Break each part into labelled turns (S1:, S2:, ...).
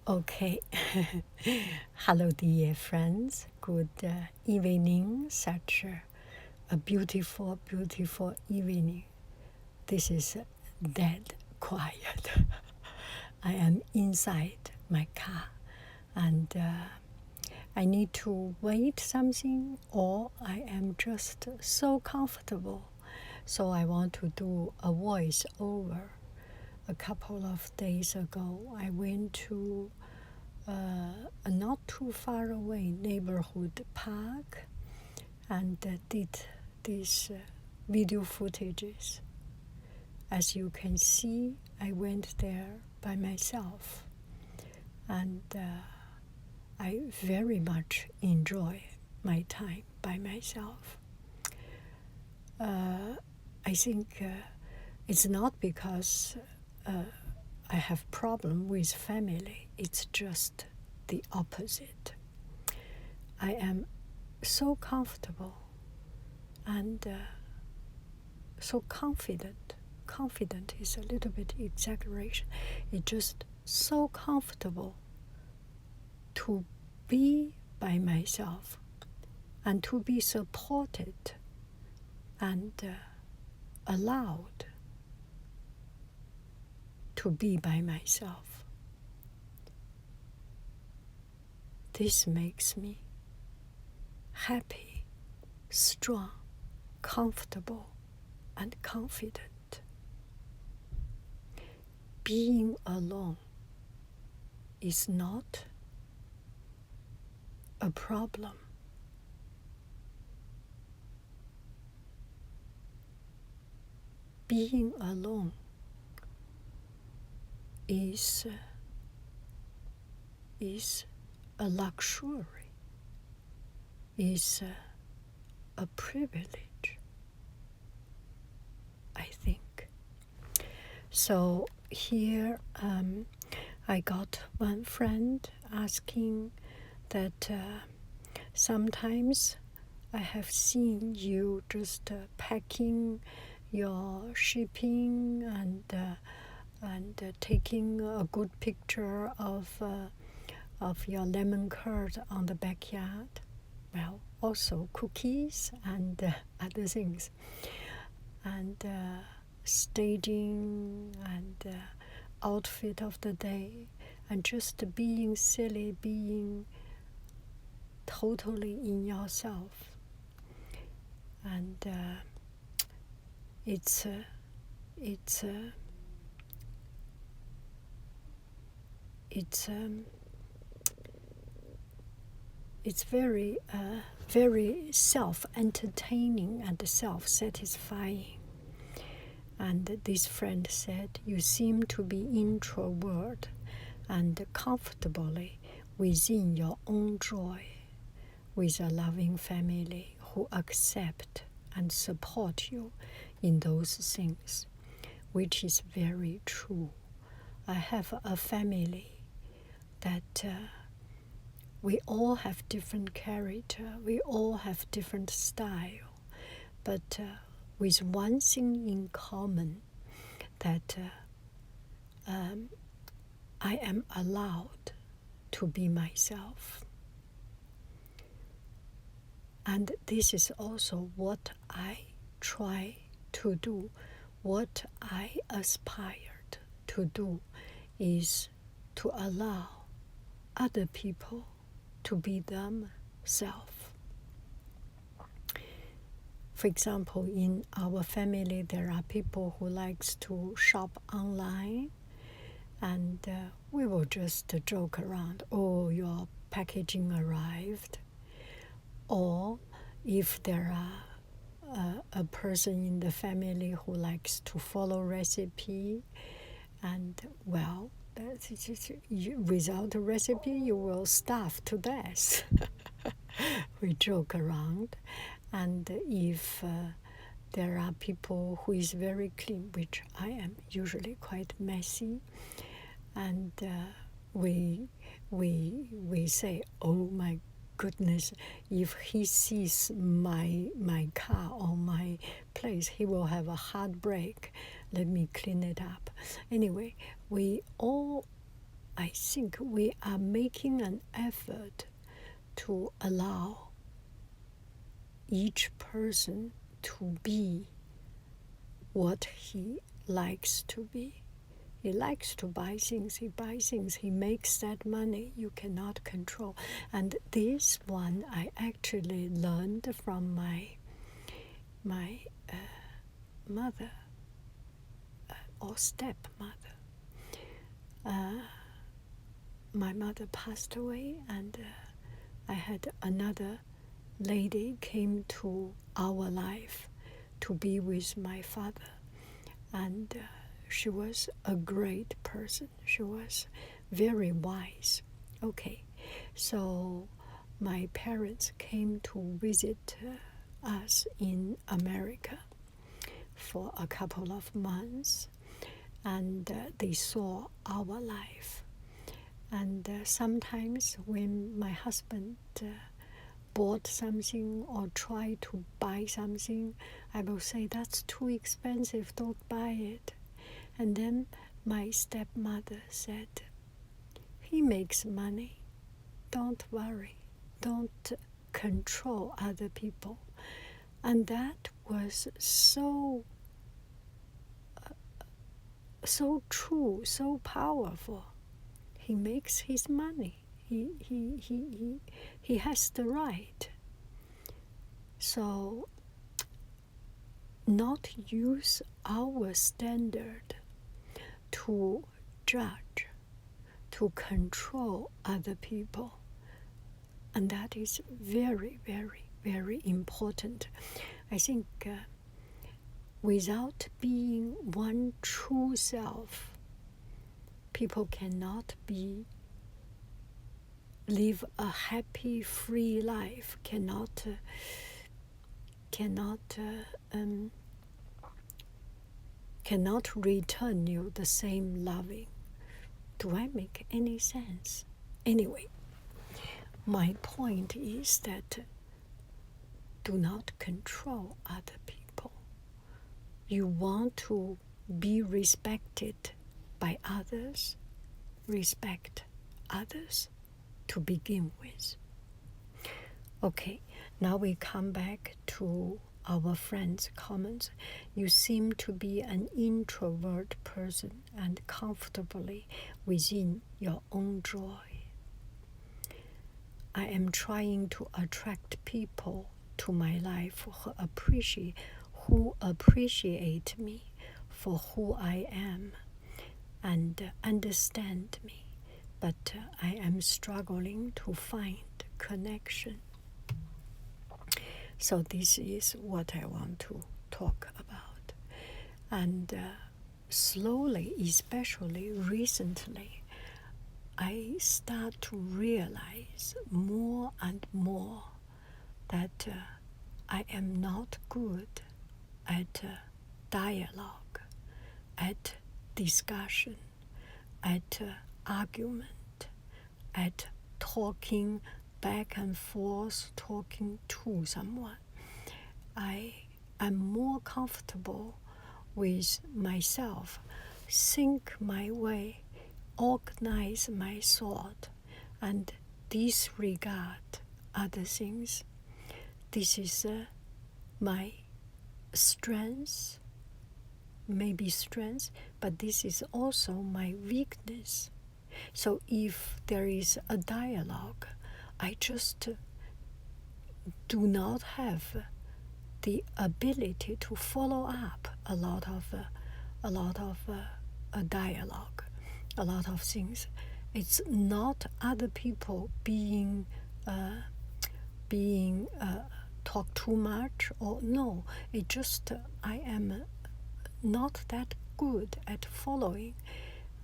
S1: Okay. Hello, dear friends. Good evening. Such a beautiful, beautiful evening. This is dead quiet. I am inside my car and I need to wait something, or I am just so comfortable. So I want to do a voiceover. A couple of days ago, I went to a not too far away neighborhood park and did these video footages. As you can see, I went there by myself, and I very much enjoy my time by myself. I think it's not because I have problem with family. It's just the opposite. I am so comfortable and so confident. Confident is a little bit exaggeration. It's just so comfortable to be by myself and to be supported and allowed to be by myself. This makes me happy, strong, comfortable, and confident. Being alone is not a problem. Being alone is a luxury, is a privilege, I think. So here I got one friend asking that sometimes I have seen you just packing your shipping and taking a good picture of your lemon curd on the backyard. Well, also cookies and other things. And staging and outfit of the day, and just being silly, being totally in yourself. And it's very very self-entertaining and self-satisfying. And this friend said, you seem to be introvert and comfortably within your own joy, with a loving family who accept and support you in those things, which is very true. I have a family that we all have different character, we all have different style, but with one thing in common, that I am allowed to be myself. And this is also what I try to do, what I aspired to do, is to allow other people to be themselves. For example, in our family, there are people who likes to shop online, and we will just joke around, oh, your packaging arrived. Or if there are a person in the family who likes to follow recipe, and well, without a recipe, you will starve to death. We joke around. And if there are people who is very clean, which I am usually quite messy, and we say, oh my goodness, if he sees my car or my place, he will have a heartbreak. Let me clean it up. Anyway, we all I think we are making an effort to allow each person to be what he likes to be. He likes to buy things, he buys things, he makes that money, you cannot control. And this one I actually learned from my mother or stepmother. My mother passed away, and I had another lady came to our life to be with my father, and she was a great person. She was very wise. Okay, so my parents came to visit us in America for a couple of months, and they saw our life. And sometimes when my husband bought something or tried to buy something, I will say, that's too expensive, don't buy it. And then my stepmother said, he makes money, don't worry, don't control other people. And that was so true, so powerful. He makes his money. He has the right. So not use our standard to judge, to control other people. And that is very, very, very important. I think without being one true self, people cannot live a happy, free life, cannot return you the same loving. Do I make any sense? Anyway, my point is that do not control other people. You want to be respected by others, respect others to begin with. Okay, now we come back to our friend's comments. You seem to be an introvert person and comfortably within your own joy. I am trying to attract people to my life who appreciate me for who I am and understand me, but I am struggling to find connection. So this is what I want to talk about. And slowly, especially recently, I start to realize more and more that I am not good at dialogue, at discussion, at argument, at talking back and forth, talking to someone. I am more comfortable with myself, think my way, organize my thought, and disregard other things. This is my strength, maybe strength, but this is also my weakness. So if there is a dialogue, I just do not have the ability to follow up a lot of dialogue, a lot of things. It's not other people being talk too much, or no. It just I am not that good at following,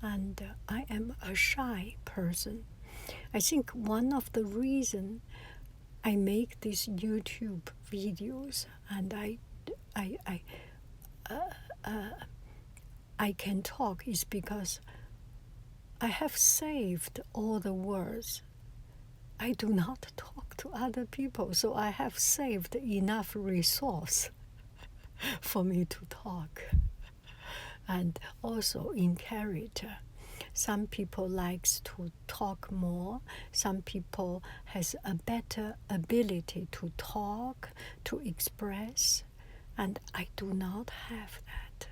S1: and I am a shy person. I think one of the reasons I make these YouTube videos and I can talk is because I have saved all the words. I do not talk to other people, so I have saved enough resource for me to talk. And also in character, Some people likes to talk more. Some people has a better ability to talk, to express, and I do not have that.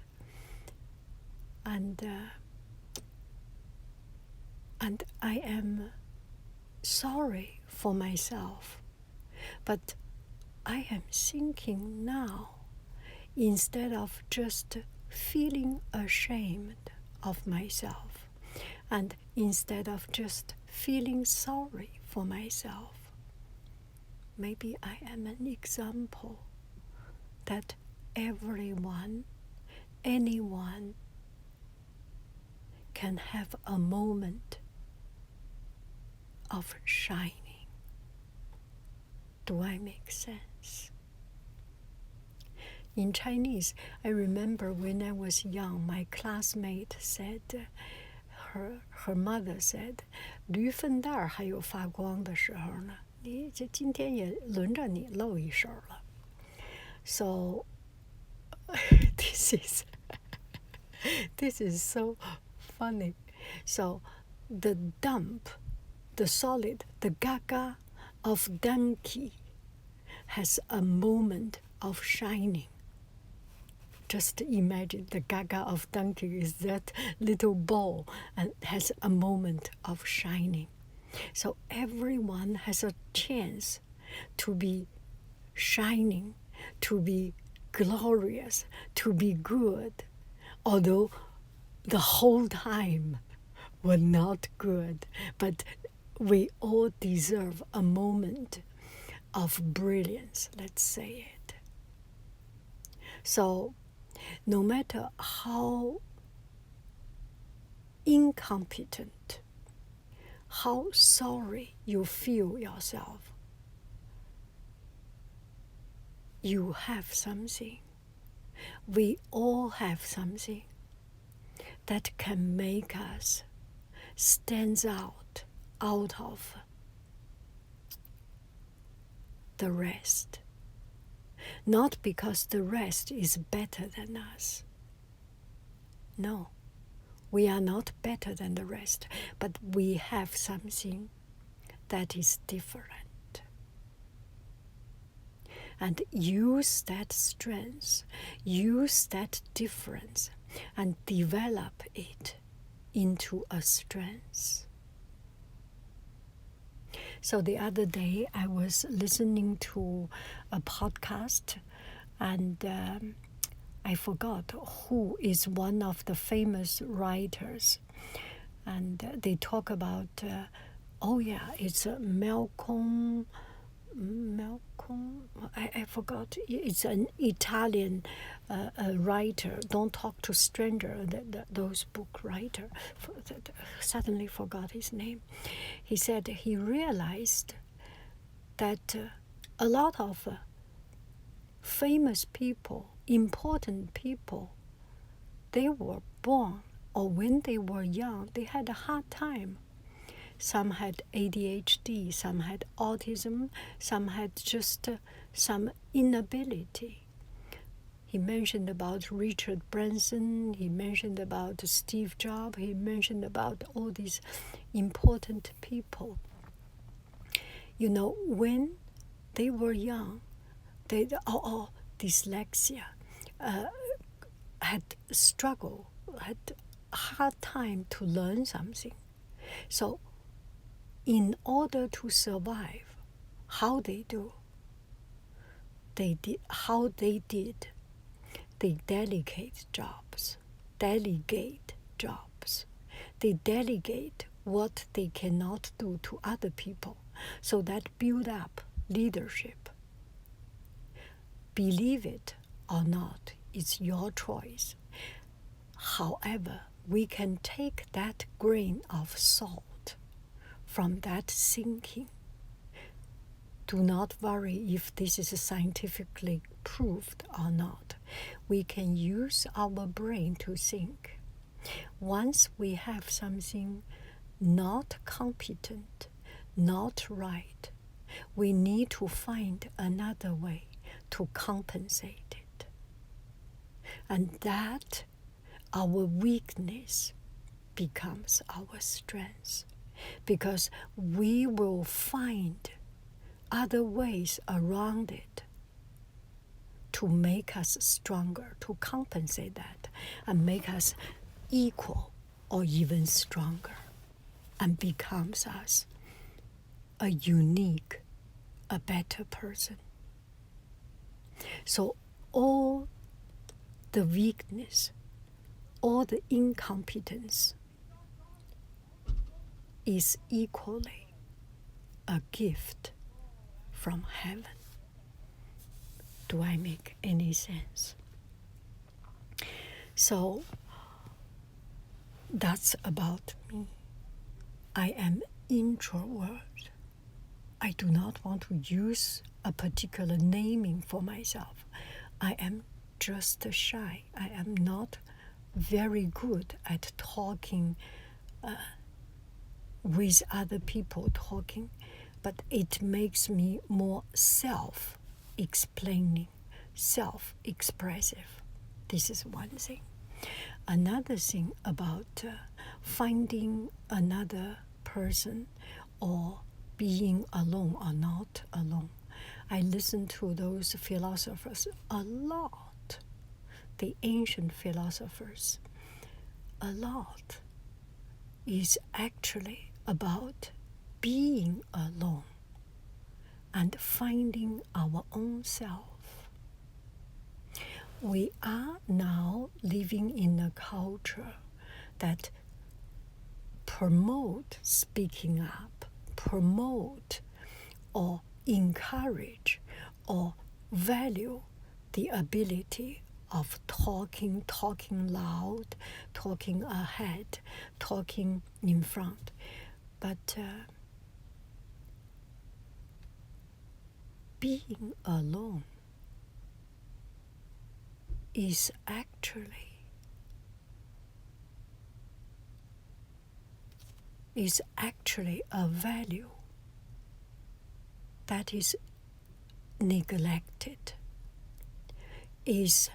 S1: And I am sorry for myself, but I am thinking now, instead of just feeling ashamed of myself, and instead of just feeling sorry for myself, maybe I am an example that everyone, anyone can have a moment of shining. Do I make sense? In Chinese, I remember when I was young, my classmate said, her mother said, 驴粪蛋儿还有发光的时候呢，你这今天也轮着你露一手了。So this is so funny. So the dump, the solid, the gaga of donkey has a moment of shining. Just imagine the gaga of donkey is that little ball and has a moment of shining. So everyone has a chance to be shining, to be glorious, to be good, although the whole time were not good, but we all deserve a moment of brilliance, let's say it. So no matter how incompetent, how sorry you feel yourself, you have something. We all have something that can make us stand out of the rest. Not because the rest is better than us. No, we are not better than the rest, but we have something that is different. And use that strength, use that difference, and develop it into a strength. So the other day I was listening to a podcast, and I forgot who is one of the famous writers. And they talk about, it's Malcolm, I forgot. It's an Italian writer. Don't Talk to Stranger. Those book writer. Suddenly forgot his name. He said he realized that a lot of famous people, important people, they were born, or when they were young, they had a hard time. Some had ADHD, some had autism, some had just some inability. He mentioned about Richard Branson, he mentioned about Steve Jobs, he mentioned about all these important people. You know, when they were young, they dyslexia, had struggled, had a hard time to learn something. So in order to survive, how they do? They delegate jobs. They delegate what they cannot do to other people. So that build up leadership. Believe it or not, it's your choice. However, we can take that grain of salt from that thinking. Do not worry if this is scientifically proved or not. We can use our brain to think. Once we have something not competent, not right, we need to find another way to compensate it. And that, our weakness, becomes our strength, because we will find other ways around it to make us stronger, to compensate that, and make us equal or even stronger, and becomes us a unique, a better person. So all the weakness, all the incompetence is equally a gift from heaven. Do I make any sense? So that's about me. I am introvert. I do not want to use a particular naming for myself. I am just shy. I am not very good at talking with other people talking, but it makes me more self-explaining, self-expressive. This is one thing. Another thing about finding another person or being alone or not alone. I listen to those philosophers a lot, the ancient philosophers. A lot is actually about being alone and finding our own self. We are now living in a culture that promote speaking up, promote or encourage or value the ability of talking loud, talking ahead, talking in front. But being alone is actually a value that is neglected, is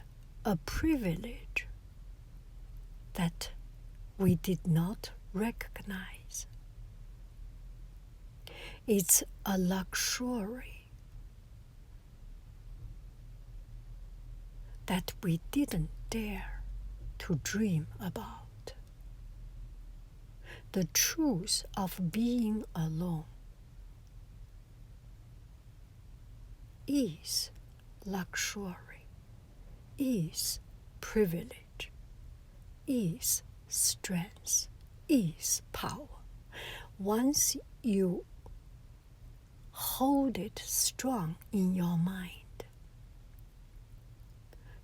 S1: a privilege that we did not recognize. It's a luxury that we didn't dare to dream about. The truth of being alone is luxury, is privilege, is strength, is power. Once you hold it strong in your mind,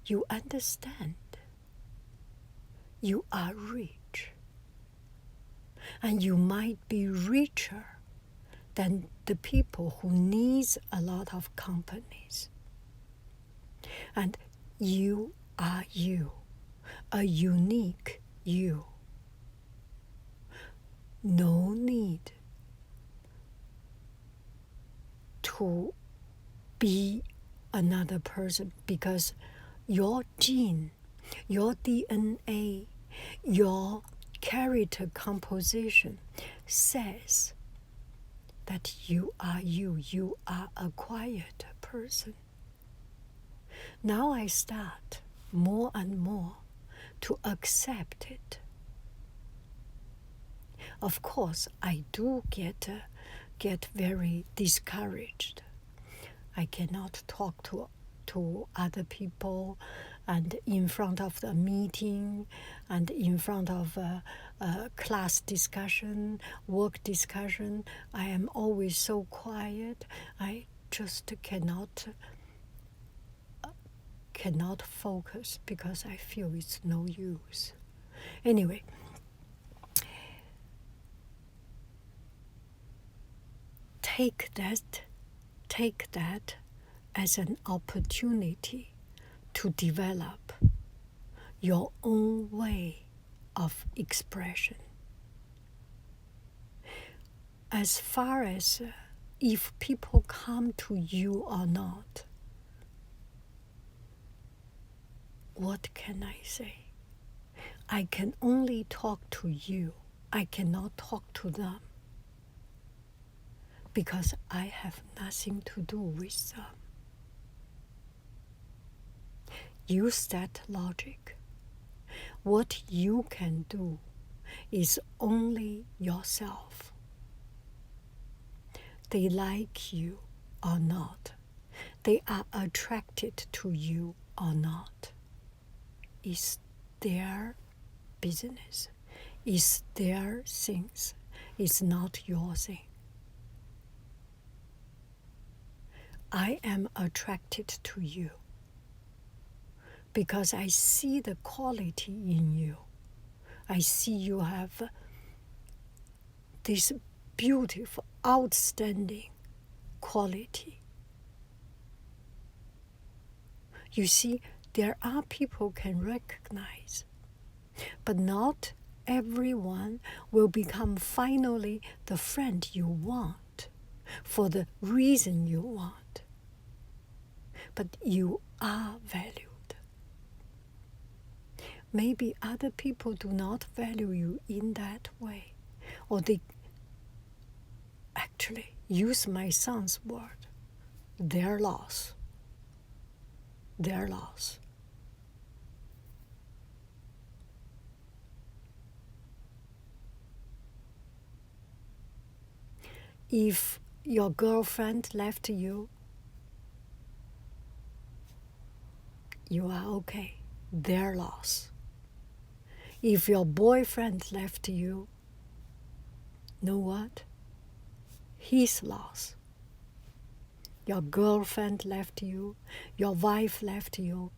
S1: you understand you are rich, and you might be richer than the people who needs a lot of companies. And you are you, a unique you. No need to be another person, because your gene, your DNA, your character composition says that you are you. You are a quiet person. Now I start more and more to accept it. Of course, I do get very discouraged. I cannot talk to other people, and in front of the meeting, and in front of a class discussion, work discussion. I am always so quiet. I just cannot focus, because I feel it's no use. Anyway, take that as an opportunity to develop your own way of expression. As far as if people come to you or not, what can I say? I can only talk to you. I cannot talk to them because I have nothing to do with them. Use that logic. What you can do is only yourself. They like you or not. They are attracted to you or not. It's their business. It's their things. It's not your thing. I am attracted to you because I see the quality in you. I see you have this beautiful, outstanding quality. You see, there are people can recognize, but not everyone will become finally the friend you want for the reason you want. But you are valued. Maybe other people do not value you in that way, or they actually use my son's word, their loss. Their loss. If your girlfriend left you, you are okay. Their loss. If your boyfriend left you, know what? His loss. Your girlfriend left you, your wife left you,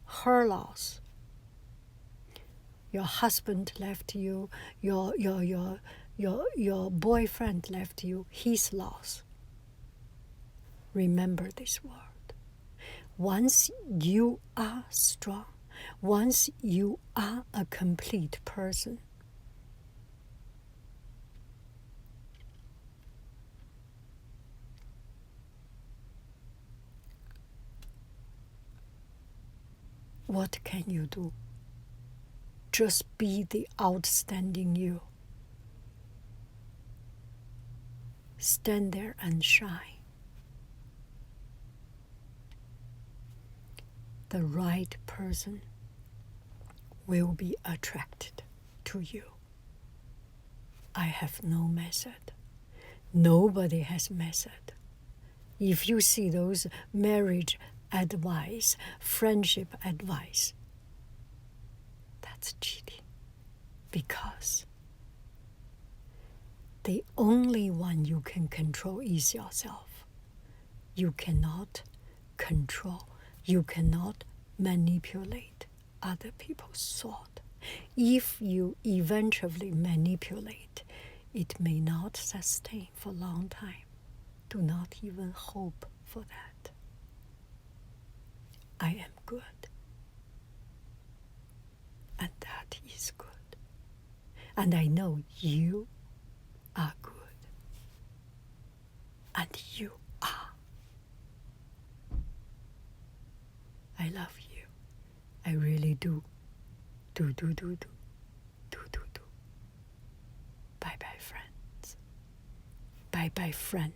S1: her loss. Your husband left you, your boyfriend left you, his loss. Remember this word. Once you are strong, once you are a complete person, what can you do? Just be the outstanding you. Stand there and shine. The right person will be attracted to you. I have no method. Nobody has method. If you see those marriage advice, friendship advice, that's cheating. Because the only one you can control is yourself. You cannot control, you cannot manipulate other people's thought. If you eventually manipulate, it may not sustain for a long time. Do not even hope for that. I am good. And that is good. And I know you are good. And you are. I love you. I really do. Do. Bye-bye, friends. Bye-bye, friend.